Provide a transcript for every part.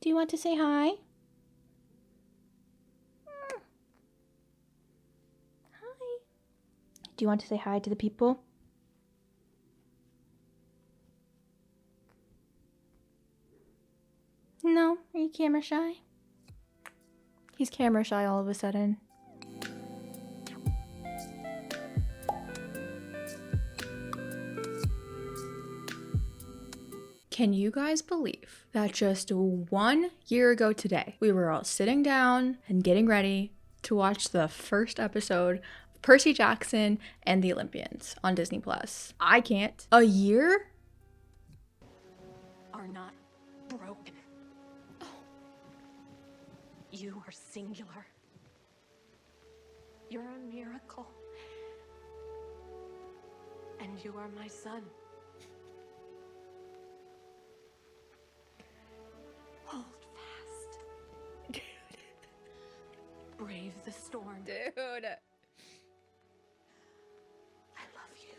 Do you want to say hi? Hi. Do you want to say hi to the people? No? Are you camera shy? He's camera shy all of a sudden. Can you guys believe that just 1 year ago today, we were all sitting down and getting ready to watch the first episode of Percy Jackson and the Olympians on Disney+. I can't. A year? Are not broken. Oh. You are singular. You're a miracle. And you are my son. Hold fast. Dude. Brave the storm. Dude. I love you.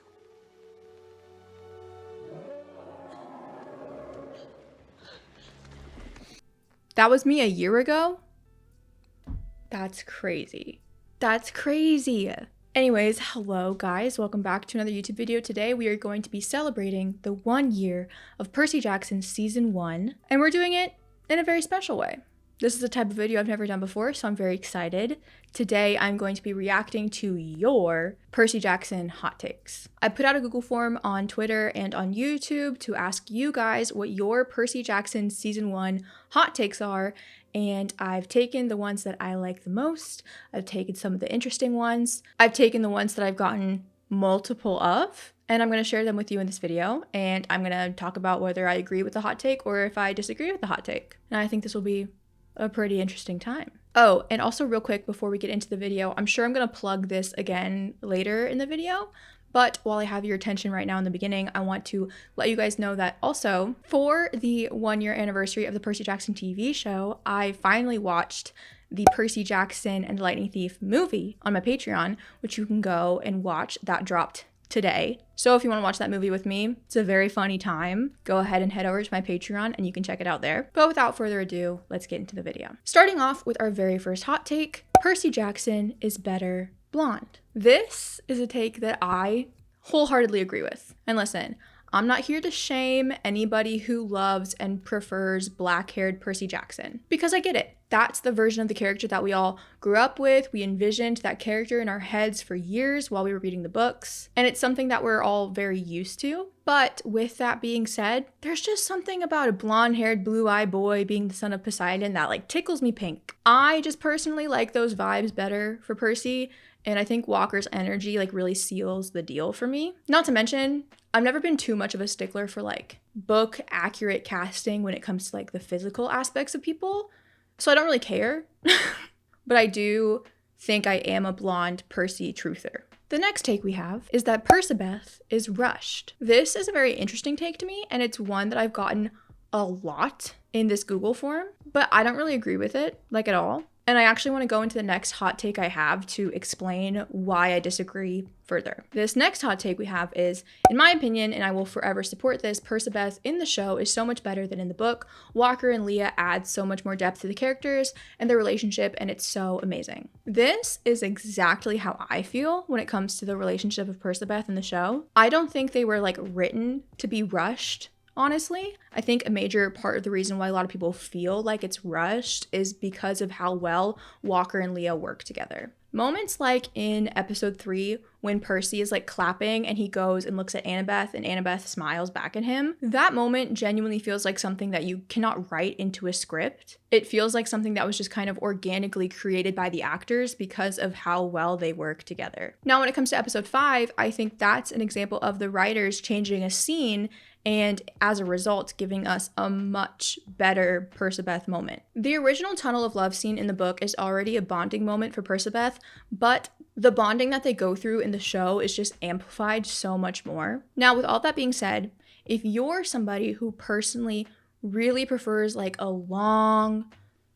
That was me a year ago? That's crazy. That's crazy. Anyways, hello guys, welcome back to another YouTube video. Today we are going to be celebrating the 1 year of Percy Jackson Season 1, and we're doing it in a very special way. This is a type of video I've never done before, so I'm very excited. Today I'm going to be reacting to your Percy Jackson hot takes. I put out a Google form on Twitter and on YouTube to ask you guys what your Percy Jackson Season 1 hot takes are, and I've taken the ones that I like the most. I've taken some of the interesting ones. I've taken the ones that I've gotten multiple of, and I'm going to share them with you in this video, and I'm going to talk about whether I agree with the hot take or if I disagree with the hot take. And I think this will be a pretty interesting time. Oh, and also real quick before we get into the video, I'm sure I'm going to plug this again later in the video, but while I have your attention right now in the beginning, I want to let you guys know that also for the 1 year anniversary of the Percy Jackson TV show, I finally watched the Percy Jackson and the Lightning Thief movie on my Patreon, which you can go and watch. That dropped today. So if you want to watch that movie with me, it's a very funny time. Go ahead and head over to my Patreon and you can check it out there. But without further ado, let's get into the video. Starting off with our very first hot take, Percy Jackson is better blonde. This is a take that I wholeheartedly agree with. And listen, I'm not here to shame anybody who loves and prefers black-haired Percy Jackson, because I get it. That's the version of the character that we all grew up with. We envisioned that character in our heads for years while we were reading the books, and it's something that we're all very used to. But with that being said, there's just something about a blonde-haired, blue-eyed boy being the son of Poseidon that like tickles me pink. I just personally like those vibes better for Percy, and I think Walker's energy like really seals the deal for me. Not to mention, I've never been too much of a stickler for like book accurate casting when it comes to like the physical aspects of people. So I don't really care, but I do think I am a blonde Percy truther. The next take we have is that Percabeth is rushed. This is a very interesting take to me, and it's one that I've gotten a lot in this Google form, but I don't really agree with it, like at all. And I actually want to go into the next hot take I have to explain why I disagree further. This next hot take we have is, in my opinion, and I will forever support this, Percabeth in the show is so much better than in the book. Walker and Leah add so much more depth to the characters and their relationship, and it's so amazing. This is exactly how I feel when it comes to the relationship of Percabeth in the show. I don't think they were like written to be rushed. Honestly, I think a major part of the reason why a lot of people feel like it's rushed is because of how well Walker and Leah work together. Moments like in episode 3 when Percy is like clapping and he goes and looks at Annabeth and Annabeth smiles back at him, that moment genuinely feels like something that you cannot write into a script. It feels like something that was just kind of organically created by the actors because of how well they work together. Now, when it comes to episode 5, I think that's an example of the writers changing a scene and as a result giving us a much better Percabeth moment. The original Tunnel of Love scene in the book is already a bonding moment for Percabeth, but the bonding that they go through in the show is just amplified so much more. Now, with all that being said, if you're somebody who personally really prefers like a long,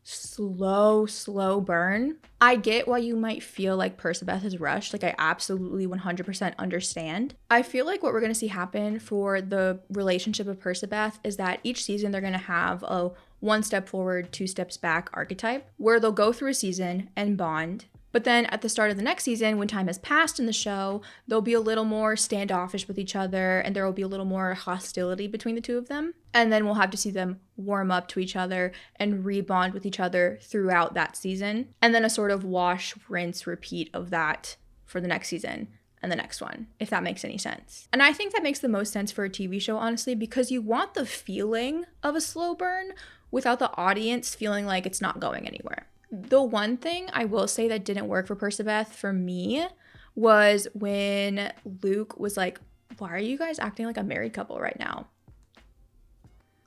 slow burn. I get why you might feel like Percabeth is rushed. Like, I absolutely 100% understand. I feel like what we're going to see happen for the relationship of Percabeth is that each season they're going to have a 1 step forward, 2 steps back archetype where they'll go through a season and bond. But then at the start of the next season, when time has passed in the show, they'll be a little more standoffish with each other and there will be a little more hostility between the two of them. And then we'll have to see them warm up to each other and rebond with each other throughout that season. And then a sort of wash, rinse, repeat of that for the next season and the next one, if that makes any sense. And I think that makes the most sense for a TV show, honestly, because you want the feeling of a slow burn without the audience feeling like it's not going anywhere. The one thing I will say that didn't work for Percabeth for me was when Luke was like, why are you guys acting like a married couple right now?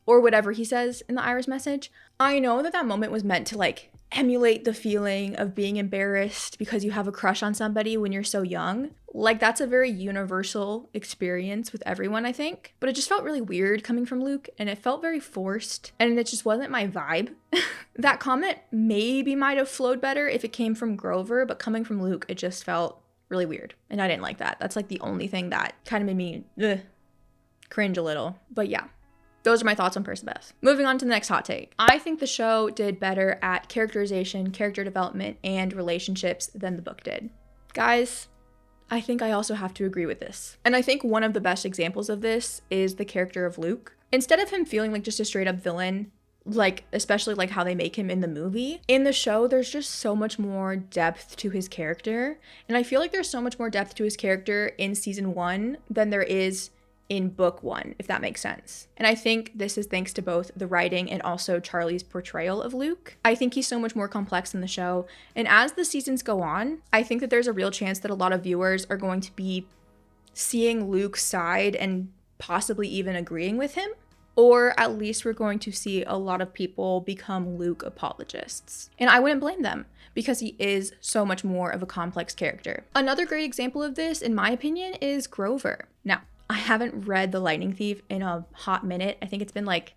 Or whatever he says in the Iris message. I know that moment was meant to like emulate the feeling of being embarrassed because you have a crush on somebody when you're so young. Like, that's a very universal experience with everyone, I think. But it just felt really weird coming from Luke, and it felt very forced, and it just wasn't my vibe. That comment maybe might have flowed better if it came from Grover, but coming from Luke, it just felt really weird, and I didn't like that. That's like the only thing that kind of made me cringe a little. But yeah. Those are my thoughts on Percabeth. Moving on to the next hot take. I think the show did better at characterization, character development, and relationships than the book did. Guys, I think I also have to agree with this. And I think one of the best examples of this is the character of Luke. Instead of him feeling like just a straight up villain, like especially like how they make him in the movie, in the show there's just so much more depth to his character. And I feel like there's so much more depth to his character in season 1 than there is in book 1, if that makes sense. And I think this is thanks to both the writing and also Charlie's portrayal of Luke. I think he's so much more complex in the show. And as the seasons go on, I think that there's a real chance that a lot of viewers are going to be seeing Luke's side and possibly even agreeing with him. Or at least we're going to see a lot of people become Luke apologists. And I wouldn't blame them, because he is so much more of a complex character. Another great example of this, in my opinion, is Grover. Now, I haven't read The Lightning Thief in a hot minute. I think it's been like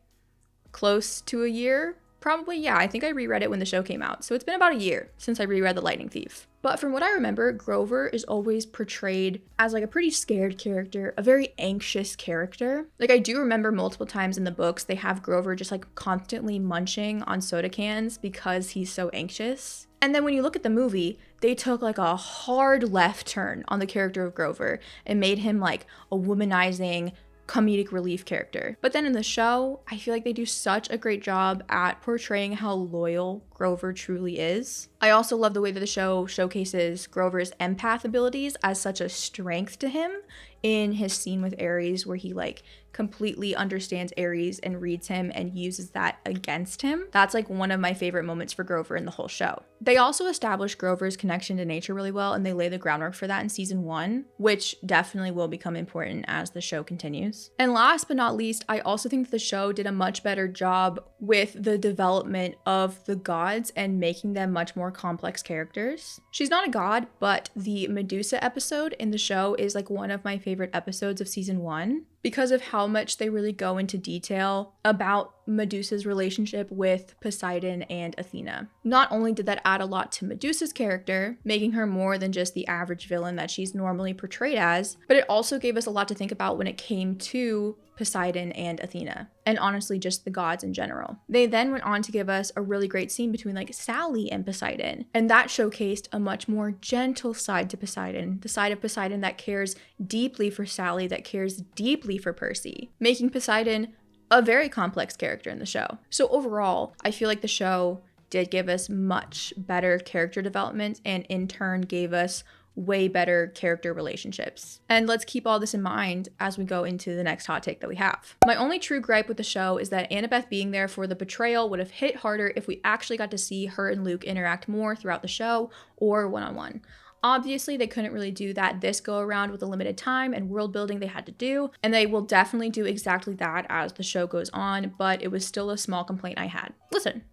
close to a year. Probably, yeah. I think I reread it when the show came out. So it's been about a year since I reread The Lightning Thief. But from what I remember, Grover is always portrayed as like a pretty scared character, a very anxious character. Like, I do remember multiple times in the books, they have Grover just like constantly munching on soda cans because he's so anxious. And then when you look at the movie, they took like a hard left turn on the character of Grover and made him like a womanizing comedic relief character. But then in the show, I feel like they do such a great job at portraying how loyal Grover truly is. I also love the way that the show showcases Grover's empath abilities as such a strength to him in his scene with Ares, where he like completely understands Ares and reads him and uses that against him. That's like one of my favorite moments for Grover in the whole show. They also establish Grover's connection to nature really well, and they lay the groundwork for that in season 1, which definitely will become important as the show continues. And last but not least, I also think that the show did a much better job with the development of the gods and making them much more complex characters. She's not a god, but the Medusa episode in the show is like one of my favorite episodes of season 1 because of how much they really go into detail about Medusa's relationship with Poseidon and Athena. Not only did that add a lot to Medusa's character, making her more than just the average villain that she's normally portrayed as, but it also gave us a lot to think about when it came to Poseidon and Athena, and honestly just the gods in general. They then went on to give us a really great scene between like Sally and Poseidon, and that showcased a much more gentle side to Poseidon, the side of Poseidon that cares deeply for Sally, that cares deeply for Percy, making Poseidon a very complex character in the show. So overall, I feel like the show did give us much better character development and in turn gave us way better character relationships. And let's keep all this in mind as we go into the next hot take that we have. My only true gripe with the show is that Annabeth being there for the betrayal would have hit harder if we actually got to see her and Luke interact more throughout the show or one-on-one. Obviously, they couldn't really do that this go around with the limited time and world building they had to do, and they will definitely do exactly that as the show goes on, but it was still a small complaint I had. Listen,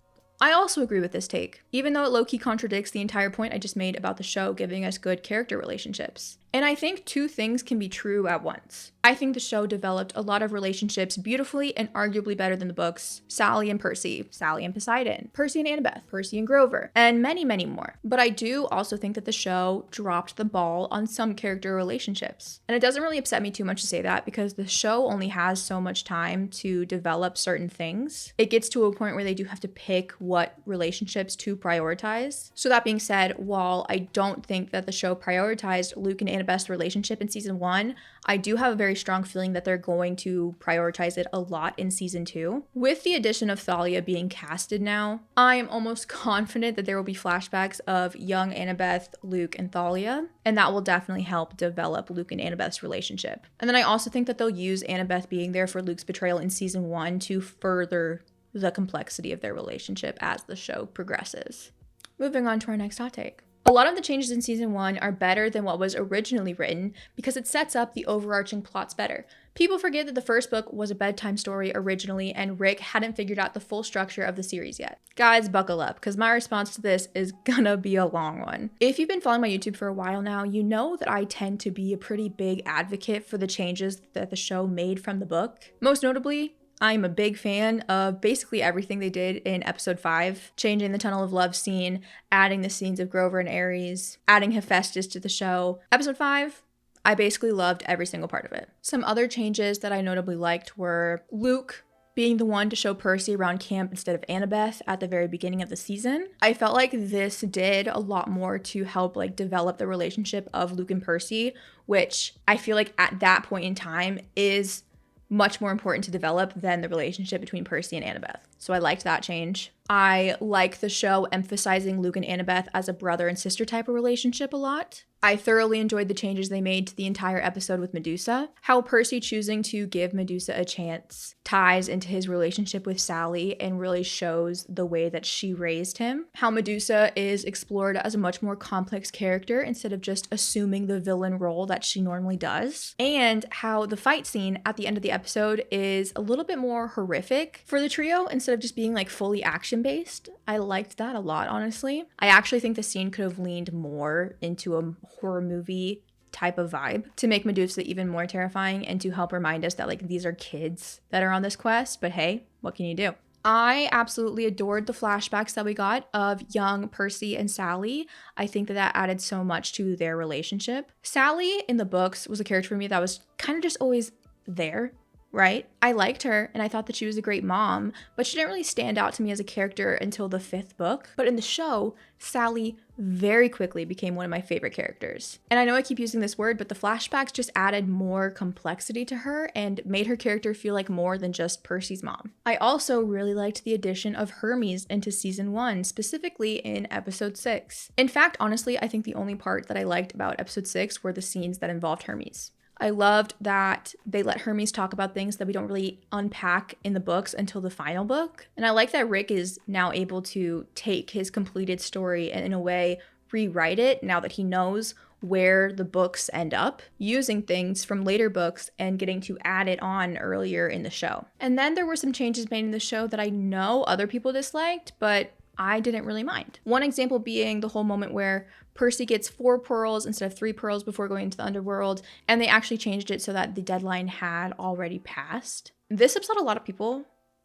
I also agree with this take, even though it low-key contradicts the entire point I just made about the show giving us good character relationships. And I think two things can be true at once. I think the show developed a lot of relationships beautifully and arguably better than the books. Sally and Percy, Sally and Poseidon, Percy and Annabeth, Percy and Grover, and many, many more. But I do also think that the show dropped the ball on some character relationships. And it doesn't really upset me too much to say that because the show only has so much time to develop certain things. It gets to a point where they do have to pick what relationships to prioritize. So that being said, while I don't think that the show prioritized Luke and Annabeth's relationship in season 1, I do have a very strong feeling that they're going to prioritize it a lot in season 2. With the addition of Thalia being casted now, I am almost confident that there will be flashbacks of young Annabeth, Luke, and Thalia, and that will definitely help develop Luke and Annabeth's relationship. And then I also think that they'll use Annabeth being there for Luke's betrayal in season 1 to further the complexity of their relationship as the show progresses. Moving on to our next hot take. A lot of the changes in season 1 are better than what was originally written because it sets up the overarching plots better. People forget that the first book was a bedtime story originally and Rick hadn't figured out the full structure of the series yet. Guys, buckle up, because my response to this is gonna be a long one. If you've been following my YouTube for a while now, you know that I tend to be a pretty big advocate for the changes that the show made from the book. Most notably, I'm a big fan of basically everything they did in episode 5, changing the Tunnel of Love scene, adding the scenes of Grover and Ares, adding Hephaestus to the show. Episode 5, I basically loved every single part of it. Some other changes that I notably liked were Luke being the one to show Percy around camp instead of Annabeth at the very beginning of the season. I felt like this did a lot more to help develop the relationship of Luke and Percy, which I feel like at that point in time is much more important to develop than the relationship between Percy and Annabeth. So I liked that change. I like the show emphasizing Luke and Annabeth as a brother and sister type of relationship a lot. I thoroughly enjoyed the changes they made to the entire episode with Medusa. How Percy choosing to give Medusa a chance ties into his relationship with Sally and really shows the way that she raised him. How Medusa is explored as a much more complex character instead of just assuming the villain role that she normally does. And how the fight scene at the end of the episode is a little bit more horrific for the trio instead of just being fully action-based. I liked that a lot, honestly. I actually think the scene could have leaned more into a horror movie type of vibe to make Medusa even more terrifying and to help remind us that these are kids that are on this quest, but hey, what can you do? I absolutely adored the flashbacks that we got of young Percy and Sally. I think that added so much to their relationship. Sally in the books was a character for me that was kind of just always there, right? I liked her and I thought that she was a great mom, but she didn't really stand out to me as a character until the 5th book. But in the show, Sally very quickly became one of my favorite characters. And I know I keep using this word, but the flashbacks just added more complexity to her and made her character feel like more than just Percy's mom. I also really liked the addition of Hermes into season 1, specifically in episode 6. In fact, honestly, I think the only part that I liked about episode 6 were the scenes that involved Hermes. I loved that they let Hermes talk about things that we don't really unpack in the books until the final book. And I like that Rick is now able to take his completed story and in a way rewrite it now that he knows where the books end up, using things from later books and getting to add it on earlier in the show. And then there were some changes made in the show that I know other people disliked, but I didn't really mind. One example being the whole moment where Percy gets 4 pearls instead of 3 pearls before going into the underworld, and they actually changed it so that the deadline had already passed. This upset a lot of people,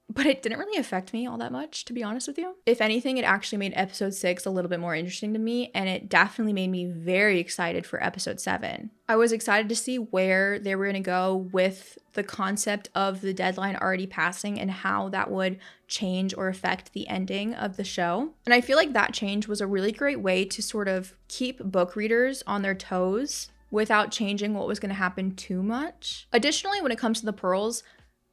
but it didn't really affect me all that much, to be honest with you. If anything, it actually made episode 6 a little bit more interesting to me, and it definitely made me very excited for episode 7. I was excited to see where they were going to go with the concept of the deadline already passing and how that would change or affect the ending of the show. And I feel like that change was a really great way to sort of keep book readers on their toes without changing what was going to happen too much. Additionally, when it comes to the pearls,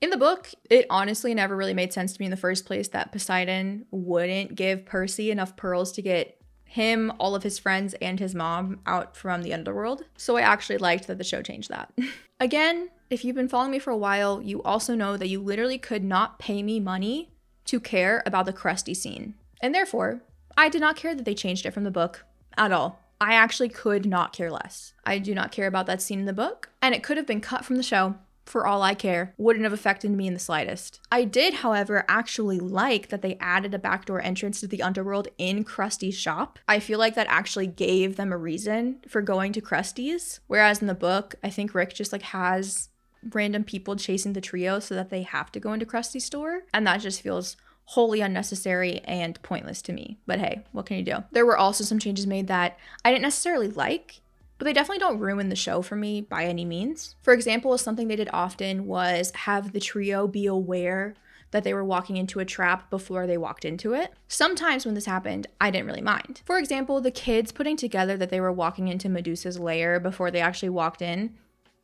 in the book, it honestly never really made sense to me in the first place that Poseidon wouldn't give Percy enough pearls to get him, all of his friends, and his mom out from the underworld. So I actually liked that the show changed that. Again, if you've been following me for a while, you also know that you literally could not pay me money to care about the Krusty scene. And therefore, I did not care that they changed it from the book at all. I actually could not care less. I do not care about that scene in the book, and it could have been cut from the show. For all I care, wouldn't have affected me in the slightest. I did, however, actually like that they added a backdoor entrance to the underworld in Krusty's shop. I feel like that actually gave them a reason for going to Krusty's. Whereas in the book, I think Rick just like has random people chasing the trio so that they have to go into Krusty's store. And that just feels wholly unnecessary and pointless to me. But hey, what can you do? There were also some changes made that I didn't necessarily like, but they definitely don't ruin the show for me by any means. For example, something they did often was have the trio be aware that they were walking into a trap before they walked into it. Sometimes when this happened, I didn't really mind. For example, the kids putting together that they were walking into Medusa's lair before they actually walked in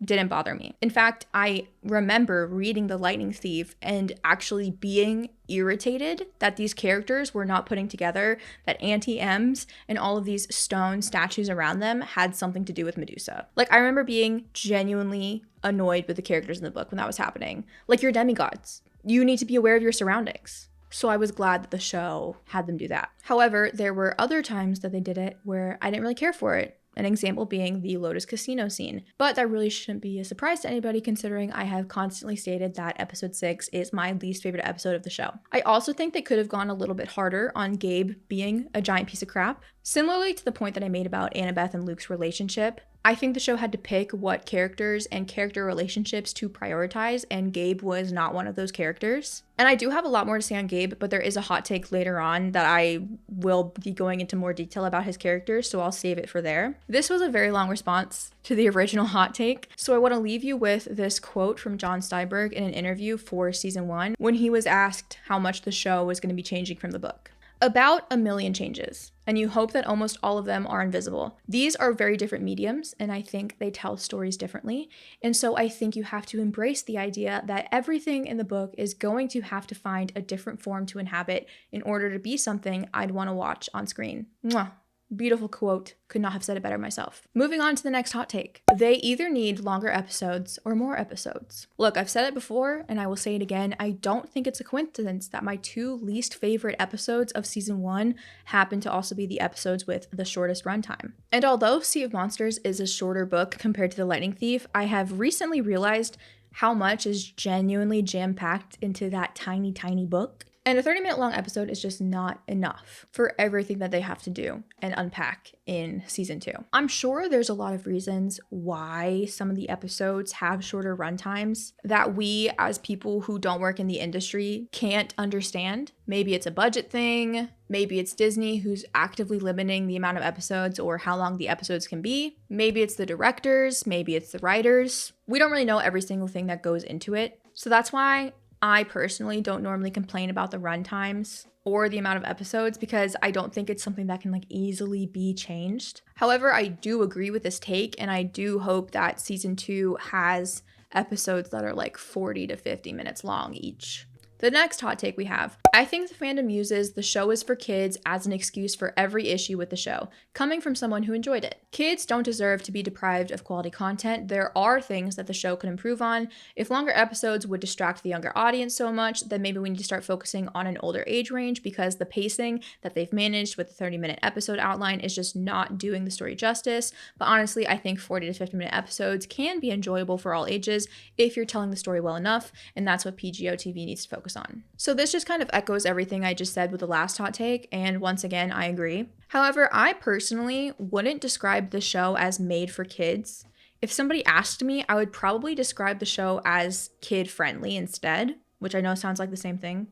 didn't bother me. In fact, I remember reading The Lightning Thief and actually being irritated that these characters were not putting together that Auntie M's and all of these stone statues around them had something to do with Medusa. Like, I remember being genuinely annoyed with the characters in the book when that was happening. Like, you're demigods. You need to be aware of your surroundings. So I was glad that the show had them do that. However, there were other times that they did it where I didn't really care for it. An example being the Lotus Casino scene. But that really shouldn't be a surprise to anybody considering I have constantly stated that episode 6 is my least favorite episode of the show. I also think they could have gone a little bit harder on Gabe being a giant piece of crap. Similarly to the point that I made about Annabeth and Luke's relationship, I think the show had to pick what characters and character relationships to prioritize, and Gabe was not one of those characters. And I do have a lot more to say on Gabe, but there is a hot take later on that I will be going into more detail about his character, so I'll save it for there. This was a very long response to the original hot take, so I want to leave you with this quote from John Steinberg in an interview for season 1 when he was asked how much the show was going to be changing from the book. About 1 million changes, and you hope that almost all of them are invisible. These are very different mediums, and I think they tell stories differently. And so I think you have to embrace the idea that everything in the book is going to have to find a different form to inhabit in order to be something I'd want to watch on screen. Mwah. Beautiful quote. Could not have said it better myself. Moving on to the next hot take. They either need longer episodes or more episodes. Look, I've said it before and I will say it again. I don't think it's a coincidence that my 2 least favorite episodes of season 1 happen to also be the episodes with the shortest runtime. And although Sea of Monsters is a shorter book compared to The Lightning Thief, I have recently realized how much is genuinely jam-packed into that tiny, tiny book. And a 30-minute long episode is just not enough for everything that they have to do and unpack in season 2. I'm sure there's a lot of reasons why some of the episodes have shorter runtimes that we as people who don't work in the industry can't understand. Maybe it's a budget thing. Maybe it's Disney who's actively limiting the amount of episodes or how long the episodes can be. Maybe it's the directors. Maybe it's the writers. We don't really know every single thing that goes into it. So that's why I personally don't normally complain about the runtimes or the amount of episodes because I don't think it's something that can like easily be changed. However, I do agree with this take and I do hope that season 2 has episodes that are like 40 to 50 minutes long each. The next hot take we have. I think the fandom uses the show is for kids as an excuse for every issue with the show, coming from someone who enjoyed it. Kids don't deserve to be deprived of quality content. There are things that the show could improve on. If longer episodes would distract the younger audience so much, then maybe we need to start focusing on an older age range because the pacing that they've managed with the 30-minute episode outline is just not doing the story justice. But honestly, I think 40 to 50-minute episodes can be enjoyable for all ages if you're telling the story well enough, and that's what PGO TV needs to focus on. So this just kind of echoes everything I just said with the last hot take, and once again, I agree. However, I personally wouldn't describe the show as made for kids. If somebody asked me, I would probably describe the show as kid-friendly instead, which I know sounds like the same thing,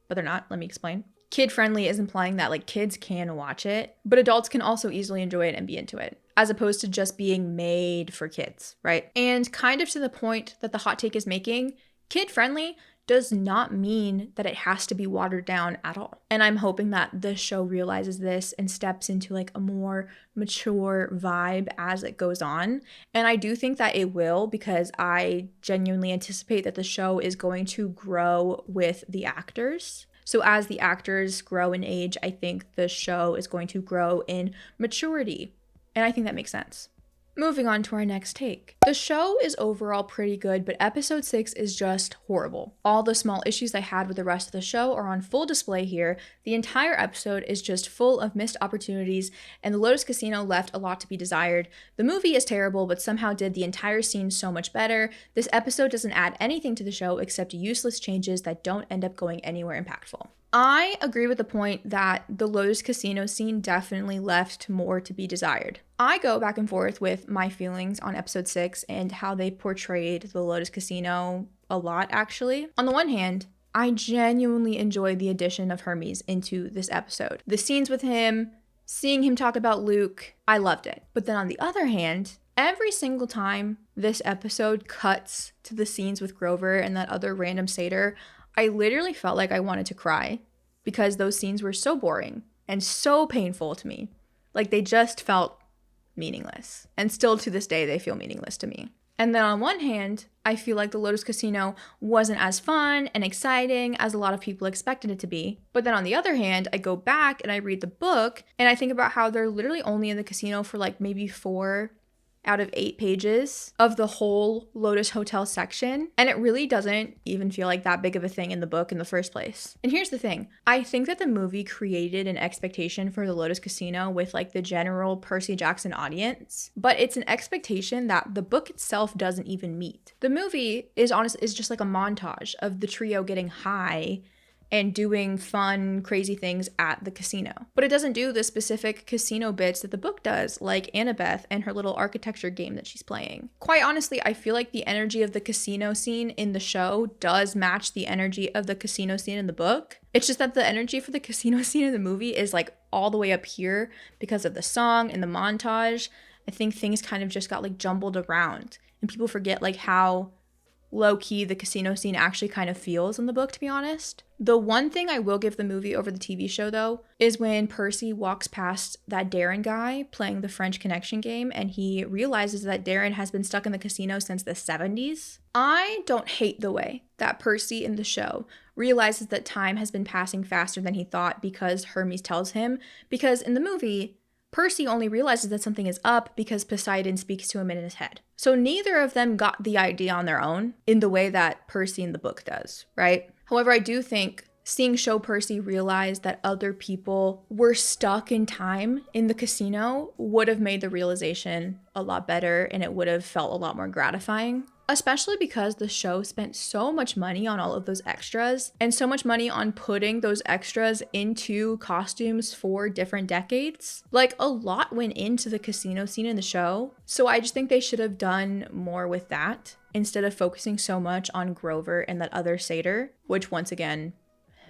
but they're not. Let me explain. Kid-friendly is implying that like kids can watch it, but adults can also easily enjoy it and be into it, as opposed to just being made for kids, right? And kind of to the point that the hot take is making, kid-friendly does not mean that it has to be watered down at all. And I'm hoping that the show realizes this and steps into like a more mature vibe as it goes on. And I do think that it will because I genuinely anticipate that the show is going to grow with the actors. So as the actors grow in age, I think the show is going to grow in maturity. And I think that makes sense. Moving on to our next take. The show is overall pretty good, but episode 6 is just horrible. All the small issues I had with the rest of the show are on full display here. The entire episode is just full of missed opportunities, and the Lotus Casino left a lot to be desired. The movie is terrible, but somehow did the entire scene so much better. This episode doesn't add anything to the show except useless changes that don't end up going anywhere impactful. I agree with the point that the Lotus Casino scene definitely left more to be desired. I go back and forth with my feelings on episode 6 and how they portrayed the Lotus Casino a lot, actually. On the one hand, I genuinely enjoyed the addition of Hermes into this episode. The scenes with him, seeing him talk about Luke, I loved it. But then on the other hand, every single time this episode cuts to the scenes with Grover and that other random satyr, I literally felt like I wanted to cry because those scenes were so boring and so painful to me. Like, they just felt meaningless. And still to this day, they feel meaningless to me. And then on one hand, I feel like the Lotus Casino wasn't as fun and exciting as a lot of people expected it to be. But then on the other hand, I go back and I read the book and I think about how they're literally only in the casino for like maybe 4 out of 8 pages of the whole Lotus Hotel section. And it really doesn't even feel like that big of a thing in the book in the first place. And here's the thing. I think that the movie created an expectation for the Lotus Casino with like the general Percy Jackson audience, but it's an expectation that the book itself doesn't even meet. The movie is just like a montage of the trio getting high and doing fun, crazy things at the casino. But it doesn't do the specific casino bits that the book does, like Annabeth and her little architecture game that she's playing. Quite honestly, I feel like the energy of the casino scene in the show does match the energy of the casino scene in the book. It's just that the energy for the casino scene in the movie is like all the way up here because of the song and the montage. I think things kind of just got like jumbled around and people forget like how low-key the casino scene actually kind of feels in the book, to be honest. The one thing I will give the movie over the TV show, though, is when Percy walks past that Darren guy playing the French Connection game and he realizes that Darren has been stuck in the casino since the 70s. I don't hate the way that Percy in the show realizes that time has been passing faster than he thought because Hermes tells him, because in the movie, Percy only realizes that something is up because Poseidon speaks to him in his head. So neither of them got the idea on their own in the way that Percy in the book does, right? However, I do think seeing Show Percy realize that other people were stuck in time in the casino would have made the realization a lot better and it would have felt a lot more gratifying. Especially because the show spent so much money on all of those extras and so much money on putting those extras into costumes for different decades. Like, a lot went into the casino scene in the show. So I just think they should have done more with that instead of focusing so much on Grover and that other satyr, which once again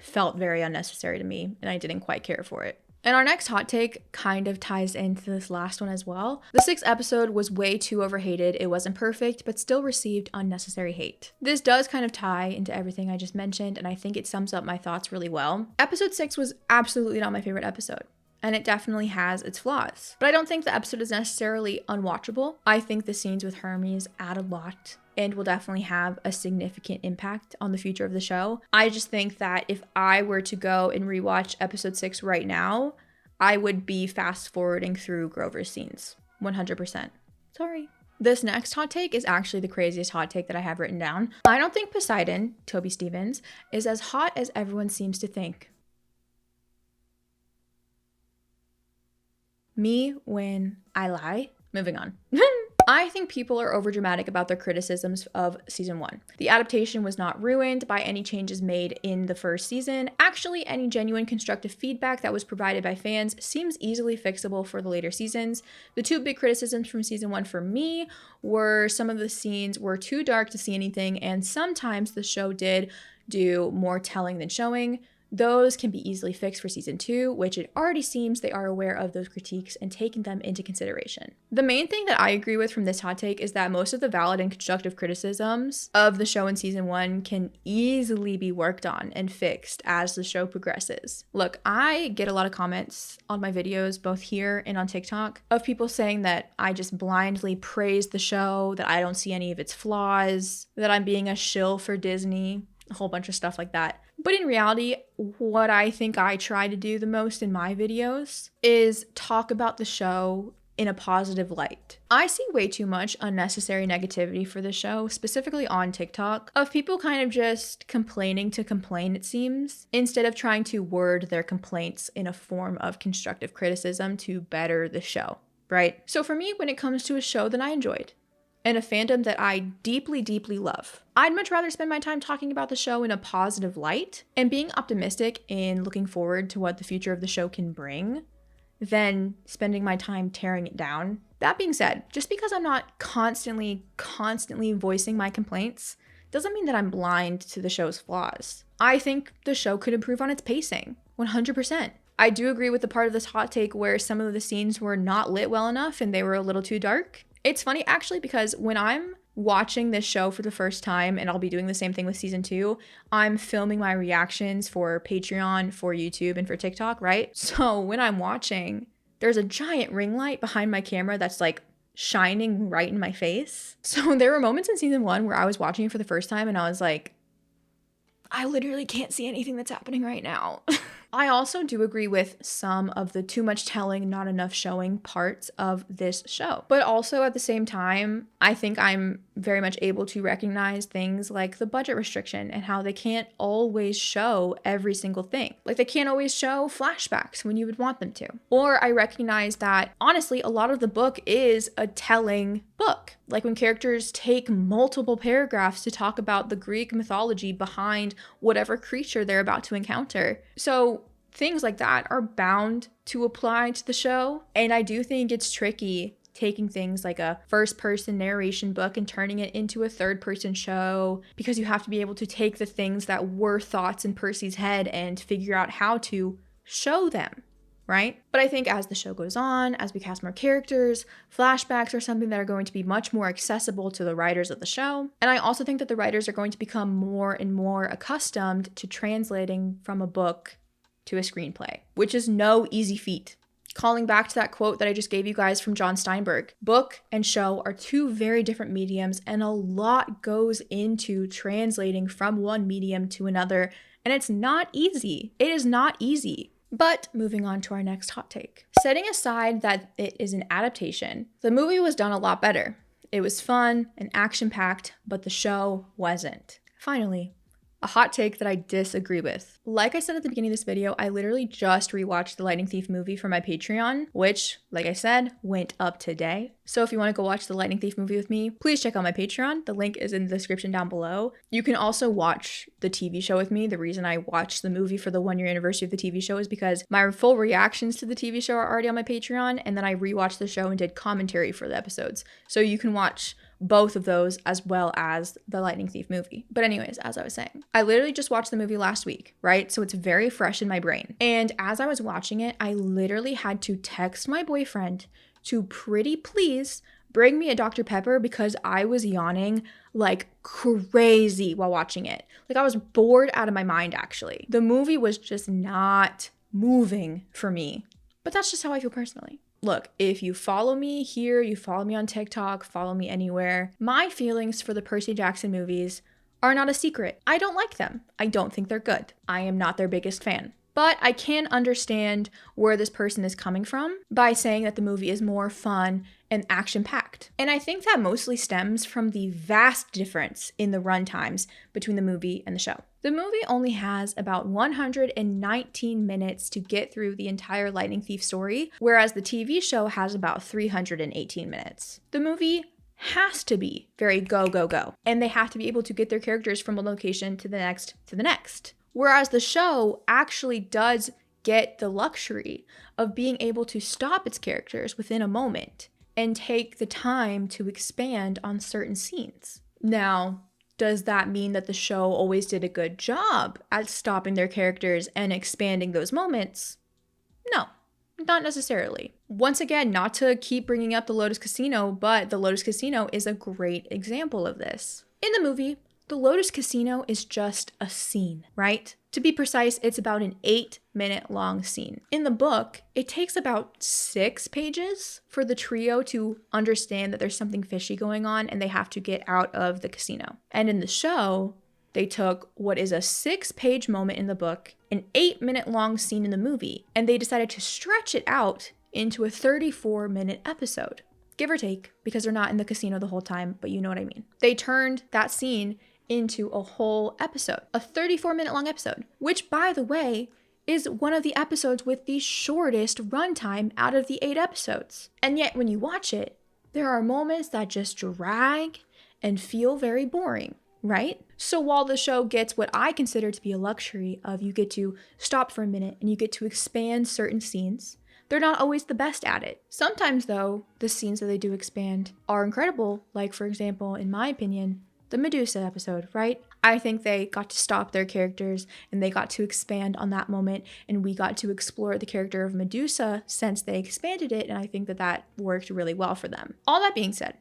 felt very unnecessary to me and I didn't quite care for it. And our next hot take kind of ties into this last one as well. The 6th episode was way too overhated. It wasn't perfect, but still received unnecessary hate. This does kind of tie into everything I just mentioned, and I think it sums up my thoughts really well. Episode 6 was absolutely not my favorite episode, and it definitely has its flaws. But I don't think the episode is necessarily unwatchable. I think the scenes with Hermes add a lot and will definitely have a significant impact on the future of the show. I just think that if I were to go and rewatch episode 6 right now, I would be fast forwarding through Grover's scenes. 100%. Sorry. This next hot take is actually the craziest hot take that I have written down. I don't think Poseidon, Toby Stevens, is as hot as everyone seems to think. Me when I lie. Moving on. I think people are overdramatic about their criticisms of season 1. The adaptation was not ruined by any changes made in the first season. Actually, any genuine constructive feedback that was provided by fans seems easily fixable for the later seasons. The 2 big criticisms from season 1 for me were some of the scenes were too dark to see anything, and sometimes the show did do more telling than showing. Those can be easily fixed for season 2, which it already seems they are aware of those critiques and taking them into consideration. The main thing that I agree with from this hot take is that most of the valid and constructive criticisms of the show in season 1 can easily be worked on and fixed as the show progresses. Look, I get a lot of comments on my videos, both here and on TikTok, of people saying that I just blindly praise the show, that I don't see any of its flaws, that I'm being a shill for Disney, a whole bunch of stuff like that. But in reality, what I think I try to do the most in my videos is talk about the show in a positive light. I see way too much unnecessary negativity for the show, specifically on TikTok, of people kind of just complaining to complain, it seems, instead of trying to word their complaints in a form of constructive criticism to better the show, right? So for me, when it comes to a show that I enjoyed, and a fandom that I deeply, deeply love, I'd much rather spend my time talking about the show in a positive light and being optimistic and looking forward to what the future of the show can bring than spending my time tearing it down. That being said, just because I'm not constantly voicing my complaints doesn't mean that I'm blind to the show's flaws. I think the show could improve on its pacing, 100%. I do agree with the part of this hot take where some of the scenes were not lit well enough and they were a little too dark. It's funny actually because when I'm watching this show for the first time, and I'll be doing the same thing with season 2, I'm filming my reactions for Patreon, for YouTube, and for TikTok, right? So when I'm watching, there's a giant ring light behind my camera that's like shining right in my face. So there were moments in season 1 where I was watching it for the first time and I was like, I literally can't see anything that's happening right now. I also do agree with some of the too much telling, not enough showing parts of this show. But also at the same time, I think I'm very much able to recognize things like the budget restriction and how they can't always show every single thing. Like they can't always show flashbacks when you would want them to. Or I recognize that honestly, a lot of the book is a telling book. Like when characters take multiple paragraphs to talk about the Greek mythology behind whatever creature they're about to encounter. So things like that are bound to apply to the show. And I do think it's tricky taking things like a first-person narration book and turning it into a third-person show, because you have to be able to take the things that were thoughts in Percy's head and figure out how to show them, right? But I think as the show goes on, as we cast more characters, flashbacks are something that are going to be much more accessible to the writers of the show. And I also think that the writers are going to become more and more accustomed to translating from a book to a screenplay, which is no easy feat. Calling back to that quote that I just gave you guys from John Steinberg, book and show are two very different mediums, and a lot goes into translating from one medium to another, and it's not easy. It is not easy. But moving on to our next hot take. Setting aside that it is an adaptation, the movie was done a lot better. It was fun and action-packed, but the show wasn't. Finally, a hot take that I disagree with. Like I said at the beginning of this video, I literally just rewatched the Lightning Thief movie for my Patreon, which, like I said, went up today. So if you want to go watch the Lightning Thief movie with me, please check out my Patreon. The link is in the description down below. You can also watch the TV show with me. The reason I watched the movie for the 1-year anniversary of the TV show is because my full reactions to the TV show are already on my Patreon, and then I rewatched the show and did commentary for the episodes. So you can watch both of those as well as the Lightning Thief movie. But anyways, as I was saying, I literally just watched the movie last week, right? So it's very fresh in my brain. And as I was watching it, I literally had to text my boyfriend to pretty please bring me a Dr. Pepper because I was yawning like crazy while watching it. Like I was bored out of my mind, actually. The movie was just not moving for me. But that's just how I feel personally. Look, if you follow me here, you follow me on TikTok, follow me anywhere, my feelings for the Percy Jackson movies are not a secret. I don't like them. I don't think they're good. I am not their biggest fan. But I can understand where this person is coming from by saying that the movie is more fun and action-packed. And I think that mostly stems from the vast difference in the runtimes between the movie and the show. The movie only has about 119 minutes to get through the entire Lightning Thief story, whereas the TV show has about 318 minutes. The movie has to be very go, go, go, and they have to be able to get their characters from one location to the next to the next. Whereas the show actually does get the luxury of being able to stop its characters within a moment and take the time to expand on certain scenes. Now, does that mean that the show always did a good job at stopping their characters and expanding those moments? No, not necessarily. Once again, not to keep bringing up the Lotus Casino, but the Lotus Casino is a great example of this. In the movie, the Lotus Casino is just a scene, right? To be precise, it's about an 8-minute long scene. In the book, it takes about 6 pages for the trio to understand that there's something fishy going on and they have to get out of the casino. And in the show, they took what is a 6-page moment in the book, an 8-minute long scene in the movie, and they decided to stretch it out into a 34-minute episode. Give or take, because they're not in the casino the whole time, but you know what I mean. They turned that scene into a whole episode, a 34-minute long episode, which, by the way, is one of the episodes with the shortest runtime out of the 8 episodes. And yet, when you watch it, there are moments that just drag and feel very boring, right? So while the show gets what I consider to be a luxury of you get to stop for a minute and you get to expand certain scenes, they're not always the best at it. Sometimes, though, the scenes that they do expand are incredible. Like, for example, in my opinion, the Medusa episode, right? I think they got to stop their characters and they got to expand on that moment, and we got to explore the character of Medusa since they expanded it, and I think that that worked really well for them. All that being said,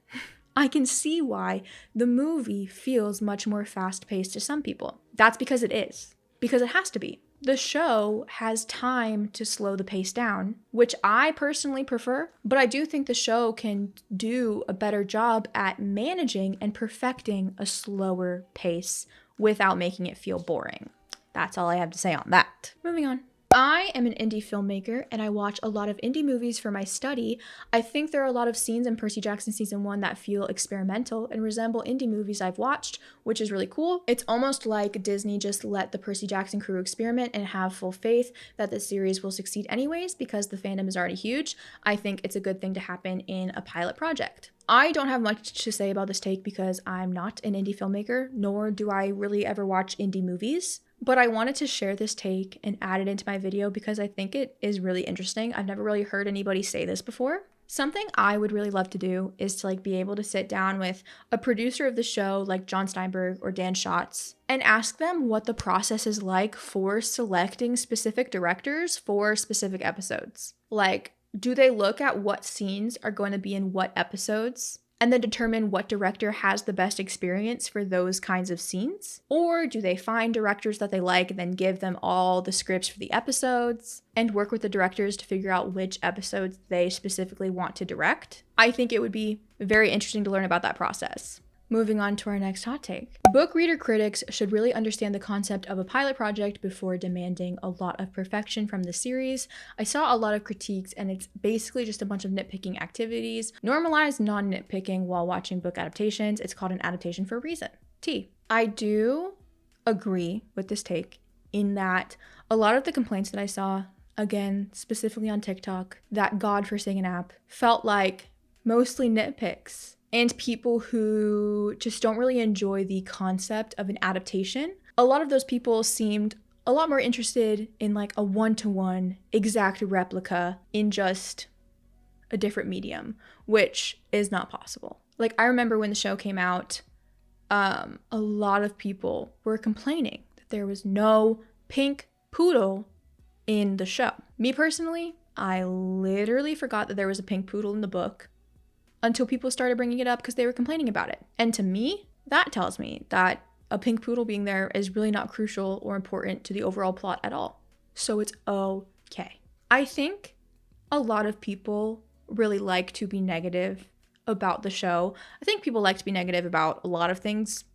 I can see why the movie feels much more fast-paced to some people. That's because it is. Because it has to be. The show has time to slow the pace down, which I personally prefer, but I do think the show can do a better job at managing and perfecting a slower pace without making it feel boring. That's all I have to say on that. Moving on. I am an indie filmmaker and I watch a lot of indie movies for my study. I think there are a lot of scenes in Percy Jackson season 1 that feel experimental and resemble indie movies I've watched, which is really cool. It's almost like Disney just let the Percy Jackson crew experiment and have full faith that the series will succeed anyways because the fandom is already huge. I think it's a good thing to happen in a pilot project. I don't have much to say about this take because I'm not an indie filmmaker, nor do I really ever watch indie movies. But I wanted to share this take and add it into my video because I think it is really interesting. I've never really heard anybody say this before. Something I would really love to do is to be able to sit down with a producer of the show like John Steinberg or Dan Schatz and ask them what the process is like for selecting specific directors for specific episodes. Like, do they look at what scenes are going to be in what episodes and then determine what director has the best experience for those kinds of scenes? Or do they find directors that they like and then give them all the scripts for the episodes and work with the directors to figure out which episodes they specifically want to direct? I think it would be very interesting to learn about that process. Moving on to our next hot take. Book reader critics should really understand the concept of a pilot project before demanding a lot of perfection from the series. I saw a lot of critiques and it's basically just a bunch of nitpicking activities. Normalize non-nitpicking while watching book adaptations. It's called an adaptation for a reason. I do agree with this take in that a lot of the complaints that I saw, again, specifically on TikTok, that godforsaken app, felt like mostly nitpicks. And people who just don't really enjoy the concept of an adaptation. A lot of those people seemed a lot more interested in a one-to-one exact replica in just a different medium, which is not possible. I remember when the show came out, a lot of people were complaining that there was no pink poodle in the show. Me personally, I literally forgot that there was a pink poodle in the book until people started bringing it up because they were complaining about it. And to me, that tells me that a pink poodle being there is really not crucial or important to the overall plot at all. So it's okay. I think a lot of people really like to be negative about the show. I think people like to be negative about a lot of things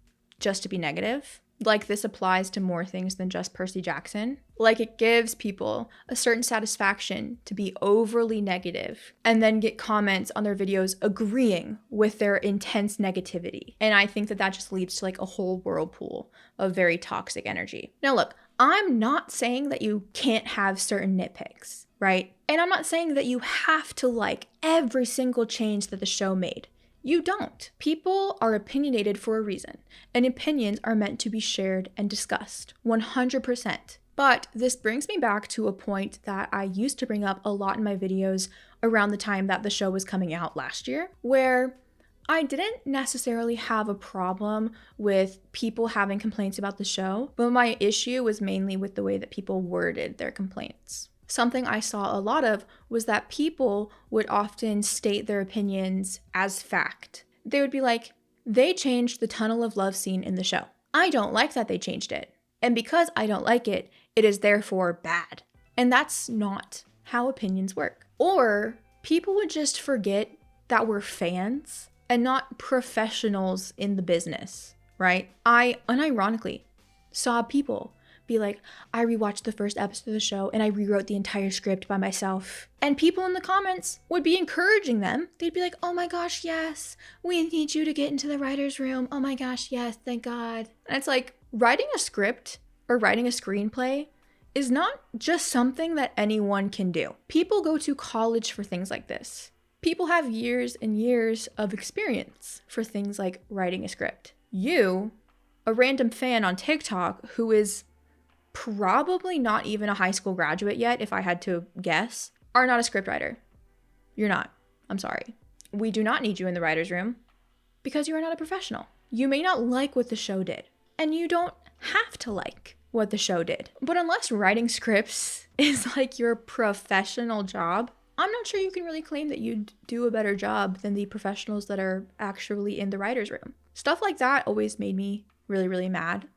just to be negative. This applies to more things than just Percy Jackson. It gives people a certain satisfaction to be overly negative and then get comments on their videos agreeing with their intense negativity. And I think that that just leads to a whole whirlpool of very toxic energy. Now look, I'm not saying that you can't have certain nitpicks, right? And I'm not saying that you have to like every single change that the show made. You don't. People are opinionated for a reason, and opinions are meant to be shared and discussed, 100%. But this brings me back to a point that I used to bring up a lot in my videos around the time that the show was coming out last year, where I didn't necessarily have a problem with people having complaints about the show, but my issue was mainly with the way that people worded their complaints. Something I saw a lot of was that people would often state their opinions as fact. They would be like, they changed the tunnel of love scene in the show. I don't like that they changed it. And because I don't like it, it is therefore bad. And that's not how opinions work. Or people would just forget that we're fans and not professionals in the business, right? I unironically saw people be like, I rewatched the first episode of the show and I rewrote the entire script by myself. And people in the comments would be encouraging them. They'd be like, oh my gosh, yes, we need you to get into the writer's room. Oh my gosh, yes, thank God. And it's like, writing a script or writing a screenplay is not just something that anyone can do. People go to college for things like this. People have years and years of experience for things like writing a script. You, a random fan on TikTok who is probably not even a high school graduate yet, if I had to guess, are not a scriptwriter. You're not. I'm sorry. We do not need you in the writer's room because you are not a professional. You may not like what the show did, and you don't have to like what the show did. But unless writing scripts is like your professional job, I'm not sure you can really claim that you do a better job than the professionals that are actually in the writer's room. Stuff like that always made me really, really mad.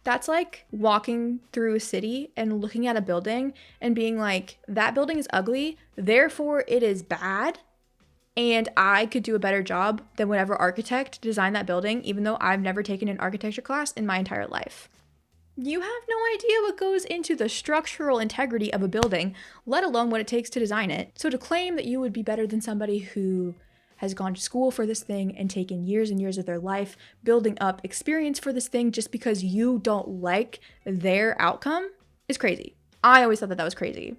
That's like walking through a city and looking at a building and being like, that building is ugly, therefore it is bad, and I could do a better job than whatever architect designed that building, even though I've never taken an architecture class in my entire life. You have no idea what goes into the structural integrity of a building, let alone what it takes to design it. So to claim that you would be better than somebody who has gone to school for this thing and taken years and years of their life building up experience for this thing just because you don't like their outcome is crazy. I always thought that was crazy.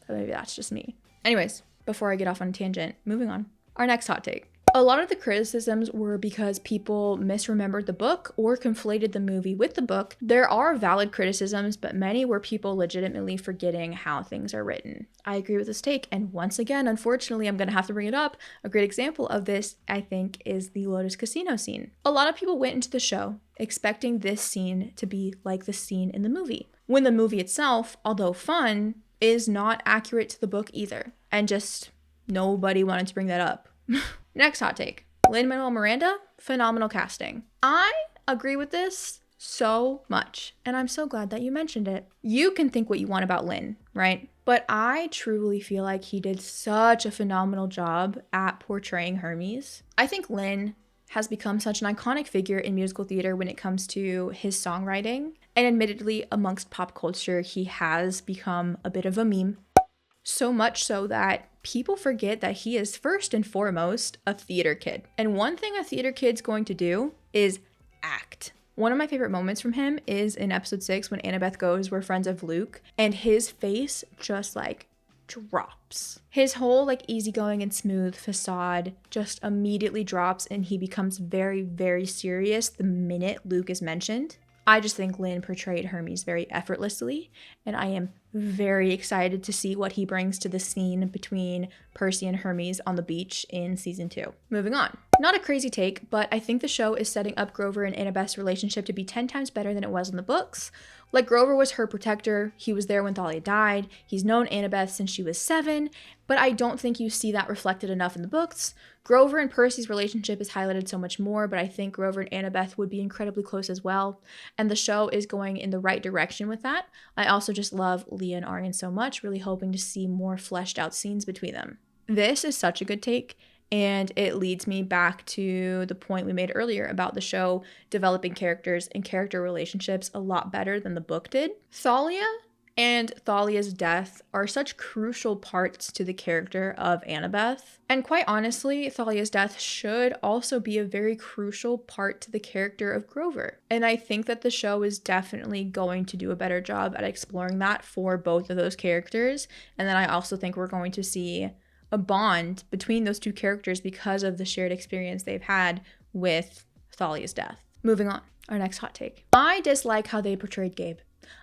But maybe that's just me. Anyways, before I get off on a tangent, moving on. Our next hot take. A lot of the criticisms were because people misremembered the book or conflated the movie with the book. There are valid criticisms, but many were people legitimately forgetting how things are written. I agree with this take, and once again, unfortunately, I'm going to have to bring it up. A great example of this, I think, is the Lotus Casino scene. A lot of people went into the show expecting this scene to be like the scene in the movie, when the movie itself, although fun, is not accurate to the book either, and just nobody wanted to bring that up. Next hot take. Lin-Manuel Miranda, phenomenal casting. I agree with this so much, and I'm so glad that you mentioned it. You can think what you want about Lin, right? But I truly feel like he did such a phenomenal job at portraying Hermes. I think Lin has become such an iconic figure in musical theater when it comes to his songwriting, and admittedly, amongst pop culture, he has become a bit of a meme. So much so that people forget that he is first and foremost a theater kid. And one thing a theater kid's going to do is act. One of my favorite moments from him is in episode 6 when Annabeth goes, we're friends of Luke, and his face just like drops. His whole like easygoing and smooth facade just immediately drops, and he becomes very, very serious the minute Luke is mentioned. I just think Lin portrayed Hermes very effortlessly, and I am very excited to see what he brings to the scene between Percy and Hermes on the beach in season 2. Moving on. Not a crazy take, but I think the show is setting up Grover and Annabeth's relationship to be 10 times better than it was in the books. Like, Grover was her protector, he was there when Thalia died, he's known Annabeth since she was 7, but I don't think you see that reflected enough in the books. Grover and Percy's relationship is highlighted so much more, but I think Grover and Annabeth would be incredibly close as well, and the show is going in the right direction with that. I also just love Leah and Aryan so much, really hoping to see more fleshed out scenes between them. This is such a good take, and it leads me back to the point we made earlier about the show developing characters and character relationships a lot better than the book did. Thalia and Thalia's death are such crucial parts to the character of Annabeth. And quite honestly, Thalia's death should also be a very crucial part to the character of Grover. And I think that the show is definitely going to do a better job at exploring that for both of those characters. And then I also think we're going to see a bond between those two characters because of the shared experience they've had with Thalia's death. Moving on, our next hot take. I dislike how they portrayed Gabe.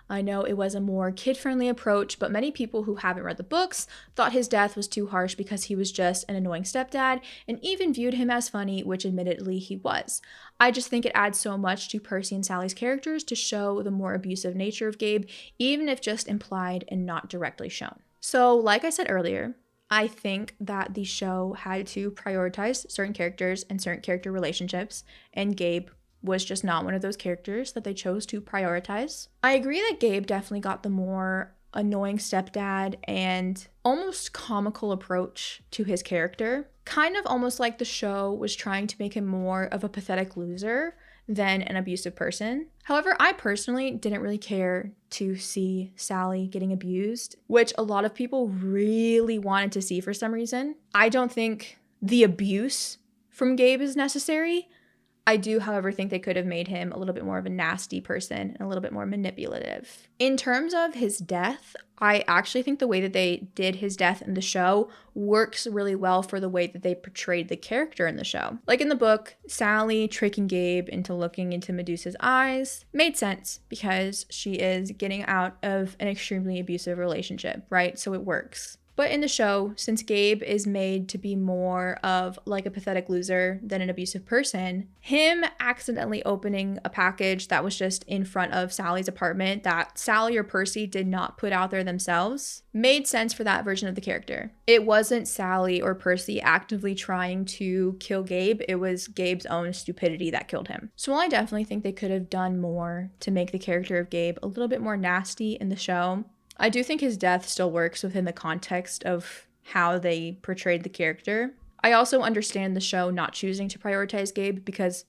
I know it was a more kid-friendly approach, but many people who haven't read the books thought his death was too harsh because he was just an annoying stepdad, and even viewed him as funny, which admittedly he was. I just think it adds so much to Percy and Sally's characters to show the more abusive nature of Gabe, even if just implied and not directly shown. So, like I said earlier, I think that the show had to prioritize certain characters and certain character relationships, and Gabe was just not one of those characters that they chose to prioritize. I agree that Gabe definitely got the more annoying stepdad and almost comical approach to his character. Kind of almost like the show was trying to make him more of a pathetic loser than an abusive person. However, I personally didn't really care to see Sally getting abused, which a lot of people really wanted to see for some reason. I don't think the abuse from Gabe is necessary. I do, however, think they could have made him a little bit more of a nasty person and a little bit more manipulative. In terms of his death, I actually think the way that they did his death in the show works really well for the way that they portrayed the character in the show. Like in the book, Sally tricking Gabe into looking into Medusa's eyes made sense because she is getting out of an extremely abusive relationship, right? So it works. But in the show, since Gabe is made to be more of like a pathetic loser than an abusive person, him accidentally opening a package that was just in front of Sally's apartment that Sally or Percy did not put out there themselves made sense for that version of the character. It wasn't Sally or Percy actively trying to kill Gabe, it was Gabe's own stupidity that killed him. So while I definitely think they could have done more to make the character of Gabe a little bit more nasty in the show, I do think his death still works within the context of how they portrayed the character. I also understand the show not choosing to prioritize Gabe because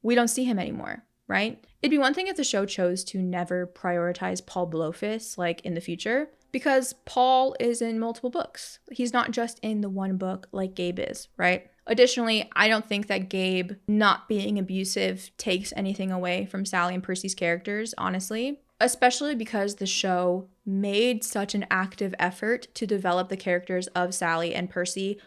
we don't see him anymore, right? It'd be one thing if the show chose to never prioritize Paul Blowfist, like in the future, because Paul is in multiple books. He's not just in the one book like Gabe is, right? Additionally, I don't think that Gabe not being abusive takes anything away from Sally and Percy's characters, honestly. Especially because the show made such an active effort to develop the characters of Sally and Percy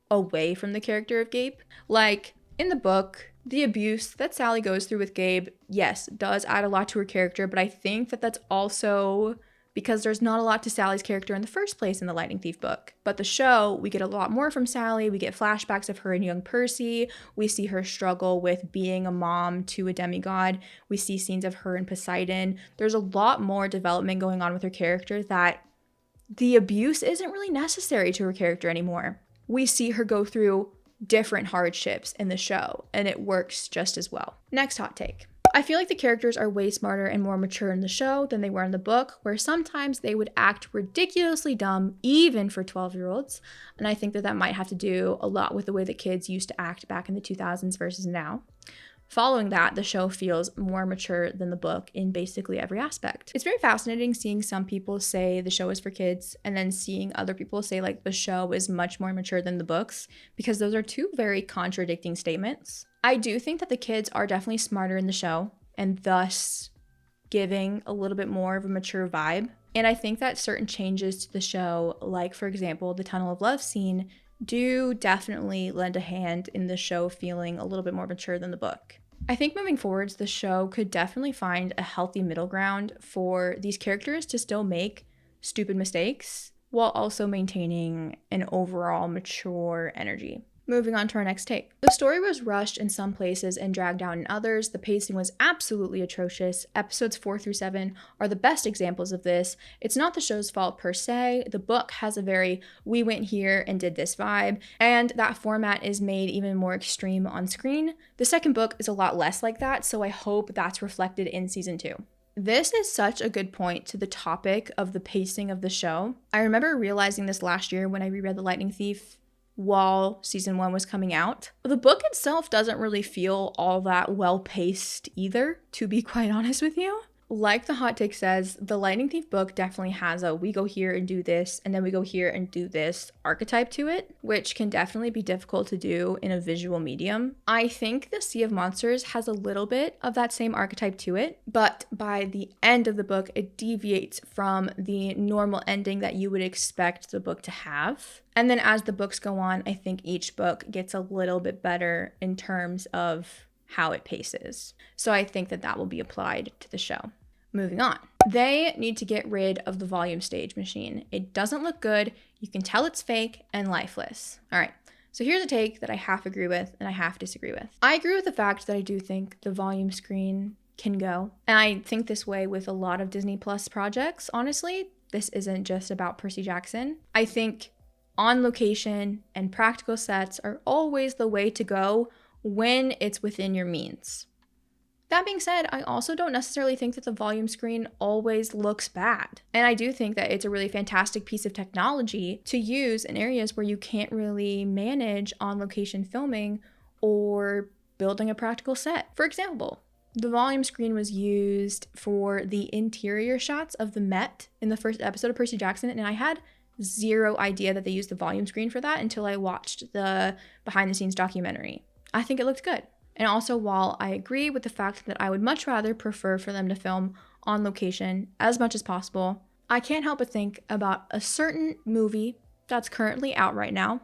away from the character of Gabe. Like, in the book, the abuse that Sally goes through with Gabe, yes, does add a lot to her character, but I think that that's also because there's not a lot to Sally's character in the first place in the Lightning Thief book. But the show, we get a lot more from Sally. We get flashbacks of her and young Percy. We see her struggle with being a mom to a demigod. We see scenes of her and Poseidon. There's a lot more development going on with her character that the abuse isn't really necessary to her character anymore. We see her go through different hardships in the show, and it works just as well. Next hot take. I feel like the characters are way smarter and more mature in the show than they were in the book, where sometimes they would act ridiculously dumb, even for 12-year-olds. And I think that that might have to do a lot with the way that kids used to act back in the 2000s versus now. Following that, the show feels more mature than the book in basically every aspect. It's very fascinating seeing some people say the show is for kids and then seeing other people say like the show is much more mature than the books, because those are two very contradicting statements. I do think that the kids are definitely smarter in the show and thus giving a little bit more of a mature vibe. And I think that certain changes to the show, like for example, the Tunnel of Love scene, do definitely lend a hand in the show feeling a little bit more mature than the book. I think moving forwards, the show could definitely find a healthy middle ground for these characters to still make stupid mistakes while also maintaining an overall mature energy. Moving on to our next take. The story was rushed in some places and dragged out in others. The pacing was absolutely atrocious. Episodes 4 through 7 are the best examples of this. It's not the show's fault per se. The book has a very we went here and did this vibe, and that format is made even more extreme on screen. The second book is a lot less like that, so I hope that's reflected in season 2. This is such a good point to the topic of the pacing of the show. I remember realizing this last year when I reread The Lightning Thief while season 1 was coming out. The book itself doesn't really feel all that well paced either, to be quite honest with you. Like the hot take says, the Lightning Thief book definitely has a we go here and do this, and then we go here and do this archetype to it, which can definitely be difficult to do in a visual medium. I think the Sea of Monsters has a little bit of that same archetype to it, but by the end of the book, it deviates from the normal ending that you would expect the book to have. And then as the books go on, I think each book gets a little bit better in terms of how it paces. So I think that that will be applied to the show. Moving on. They need to get rid of the volume stage machine. It doesn't look good. You can tell it's fake and lifeless. All right. So here's a take that I half agree with and I half disagree with. I agree with the fact that I do think the volume screen can go. And I think this way with a lot of Disney Plus projects. Honestly, this isn't just about Percy Jackson. I think on location and practical sets are always the way to go when it's within your means. That being said, I also don't necessarily think that the volume screen always looks bad. And I do think that it's a really fantastic piece of technology to use in areas where you can't really manage on-location filming or building a practical set. For example, The volume screen was used for the interior shots of the Met in the first episode of Percy Jackson, and I had zero idea that they used the volume screen for that until I watched the behind the scenes documentary. I think it looked good. And also, while I agree with the fact that I would much rather prefer for them to film on location as much as possible, I can't help but think about a certain movie that's currently out right now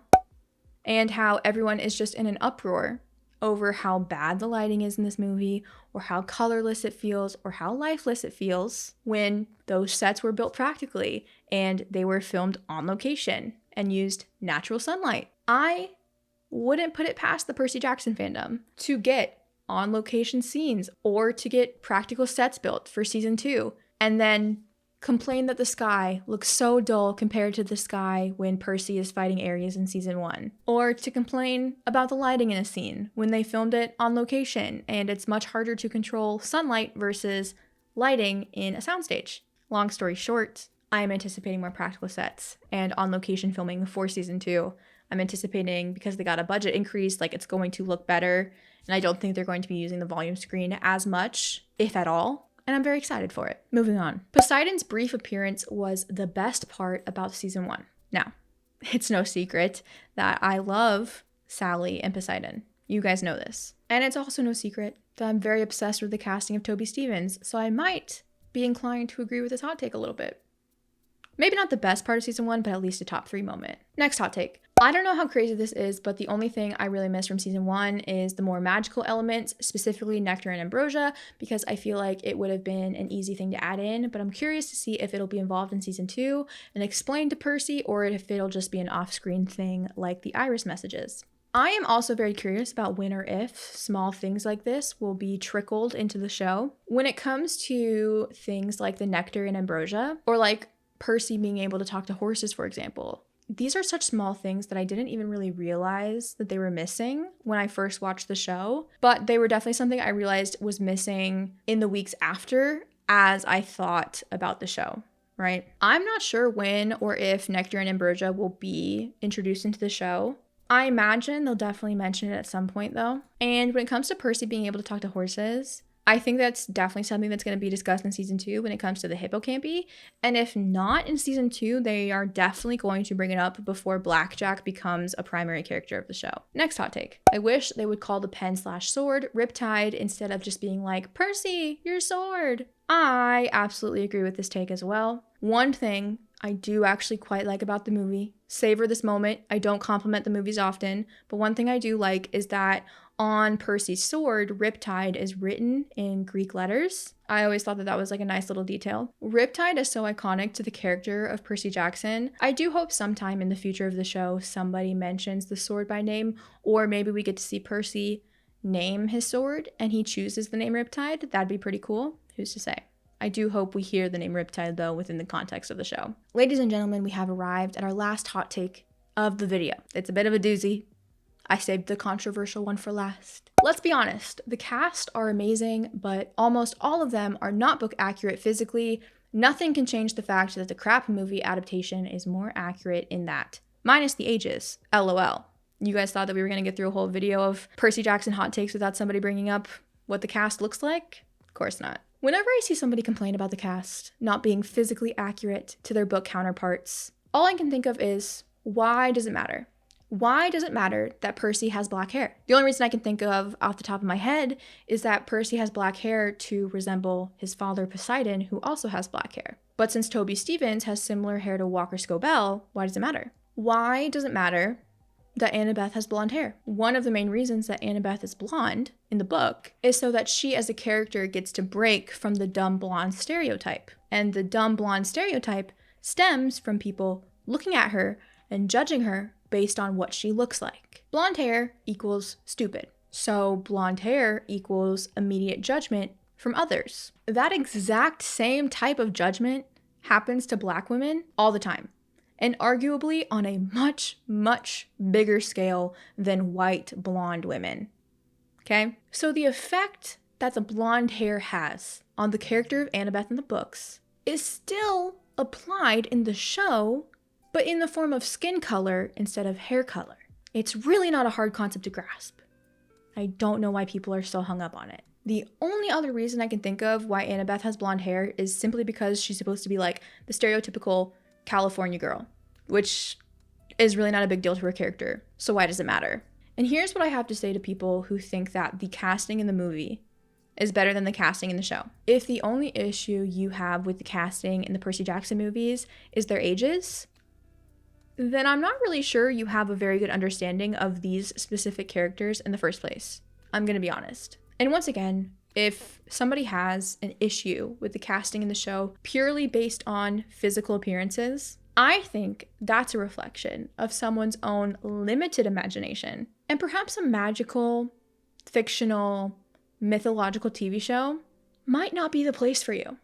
and how everyone is just in an uproar over how bad the lighting is in this movie, or how colorless it feels, or how lifeless it feels when those sets were built practically and they were filmed on location and used natural sunlight. I wouldn't put it past the Percy Jackson fandom to get on location scenes or to get practical sets built for season 2 and then complain that the sky looks so dull compared to the sky when Percy is fighting Ares in season 1. Or to complain about the lighting in a scene when they filmed it on location and it's much harder to control sunlight versus lighting in a soundstage. Long story short, I am anticipating more practical sets and on location filming for season 2. I'm anticipating, because they got a budget increase, like it's going to look better. And I don't think they're going to be using the volume screen as much, if at all. And I'm very excited for it. Moving on. Poseidon's brief appearance was the best part about season 1. Now, it's no secret that I love Sally and Poseidon. You guys know this. And it's also no secret that I'm very obsessed with the casting of Toby Stephens, so I might be inclined to agree with this hot take a little bit. Maybe not the best part of season 1, but at least a top 3 moment. Next hot take. I don't know how crazy this is, but the only thing I really miss from season 1 is the more magical elements, specifically nectar and ambrosia, because I feel like it would have been an easy thing to add in, but I'm curious to see if it'll be involved in season 2 and explained to Percy, or if it'll just be an off-screen thing like the iris messages. I am also very curious about when or if small things like this will be trickled into the show. When it comes to things like the nectar and ambrosia, or like Percy being able to talk to horses, for example. These are such small things that I didn't even really realize that they were missing when I first watched the show, but they were definitely something I realized was missing in the weeks after as I thought about the show, right? I'm not sure when or if nectar and ambrosia will be introduced into the show. I imagine they'll definitely mention it at some point though. And when it comes to Percy being able to talk to horses, I think that's definitely something that's going to be discussed in season 2 when it comes to the hippocampy. And if not in season 2, they are definitely going to bring it up before Blackjack becomes a primary character of the show. Next hot take. I wish they would call the pen/sword Riptide instead of just being like, Percy, your sword. I absolutely agree with this take as well. One thing I do actually quite like about the movie, savor this moment, I don't compliment the movies often, but one thing I do like is that on Percy's sword, Riptide is written in Greek letters. I always thought that that was like a nice little detail. Riptide is so iconic to the character of Percy Jackson. I do hope sometime in the future of the show somebody mentions the sword by name, or maybe we get to see Percy name his sword and he chooses the name Riptide. That'd be pretty cool. Who's to say? I do hope we hear the name Riptide though within the context of the show. Ladies and gentlemen, we have arrived at our last hot take of the video. It's a bit of a doozy. I saved the controversial one for last. Let's be honest, the cast are amazing, but almost all of them are not book accurate physically. Nothing can change the fact that the crap movie adaptation is more accurate in that. Minus the ages, LOL. You guys thought that we were gonna get through a whole video of Percy Jackson hot takes without somebody bringing up what the cast looks like? Of course not. Whenever I see somebody complain about the cast not being physically accurate to their book counterparts, all I can think of is, why does it matter? Why does it matter that Percy has black hair? The only reason I can think of off the top of my head is that Percy has black hair to resemble his father Poseidon, who also has black hair. But since Toby Stephens has similar hair to Walker Scobell, why does it matter? Why does it matter that Annabeth has blonde hair? One of the main reasons that Annabeth is blonde in the book is so that she as a character gets to break from the dumb blonde stereotype. And the dumb blonde stereotype stems from people looking at her and judging her based on what she looks like. Blonde hair equals stupid. So blonde hair equals immediate judgment from others. That exact same type of judgment happens to Black women all the time. And arguably on a much, much bigger scale than white blonde women. Okay? So the effect that the blonde hair has on the character of Annabeth in the books is still applied in the show, but in the form of skin color instead of hair color. It's really not a hard concept to grasp. I don't know why people are so hung up on it. The only other reason I can think of why Annabeth has blonde hair is simply because she's supposed to be like the stereotypical California girl, which is really not a big deal to her character. So why does it matter? And here's what I have to say to people who think that the casting in the movie is better than the casting in the show. If the only issue you have with the casting in the Percy Jackson movies is their ages, then I'm not really sure you have a very good understanding of these specific characters in the first place. I'm gonna be honest. And once again, if somebody has an issue with the casting in the show purely based on physical appearances, I think that's a reflection of someone's own limited imagination. And perhaps a magical, fictional, mythological TV show might not be the place for you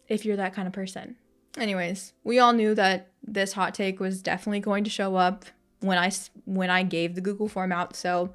if you're that kind of person. Anyways, we all knew that this hot take was definitely going to show up when I gave the Google form out, so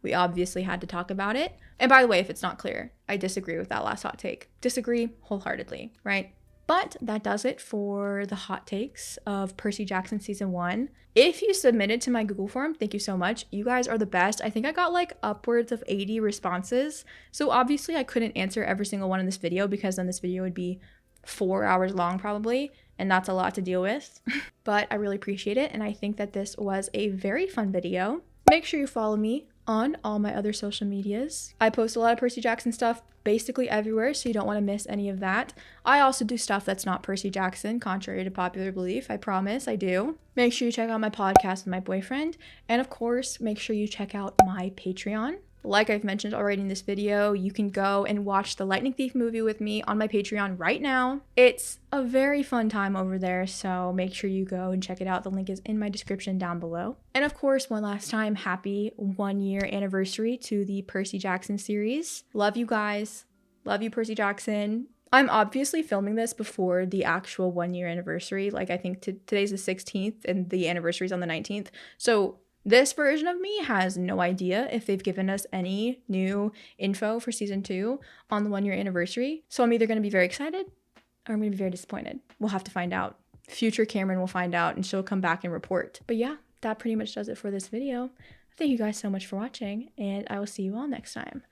we obviously had to talk about it. And by the way, if it's not clear, I disagree with that last hot take. Disagree wholeheartedly, right? But that does it for the hot takes of Percy Jackson Season 1. If you submitted to my Google form, thank you so much. You guys are the best. I think I got like upwards of 80 responses. So obviously I couldn't answer every single one in this video because then this video would be 4 hours long probably, and that's a lot to deal with. But I really appreciate it, and I think that this was a very fun video. Make sure you follow me on all my other social medias. I post a lot of Percy Jackson stuff basically everywhere, so you don't want to miss any of that. I also do stuff that's not Percy Jackson, contrary to popular belief. I promise I do. Make sure you check out my podcast with my boyfriend, and of course, make sure you check out my Patreon. Like I've mentioned already in this video, you can go and watch the Lightning Thief movie with me on my Patreon right now. It's a very fun time over there, so make sure you go and check it out. The link is in my description down below. And of course, one last time, happy 1-year anniversary to the Percy Jackson series. Love you guys. Love you, Percy Jackson. I'm obviously filming this before the actual 1-year anniversary. Like, I think today's the 16th and the anniversary is on the 19th. So this version of me has no idea if they've given us any new info for season 2 on the 1-year anniversary. So I'm either going to be very excited or I'm going to be very disappointed. We'll have to find out. Future Cameron will find out and she'll come back and report. But yeah, that pretty much does it for this video. Thank you guys so much for watching, and I will see you all next time.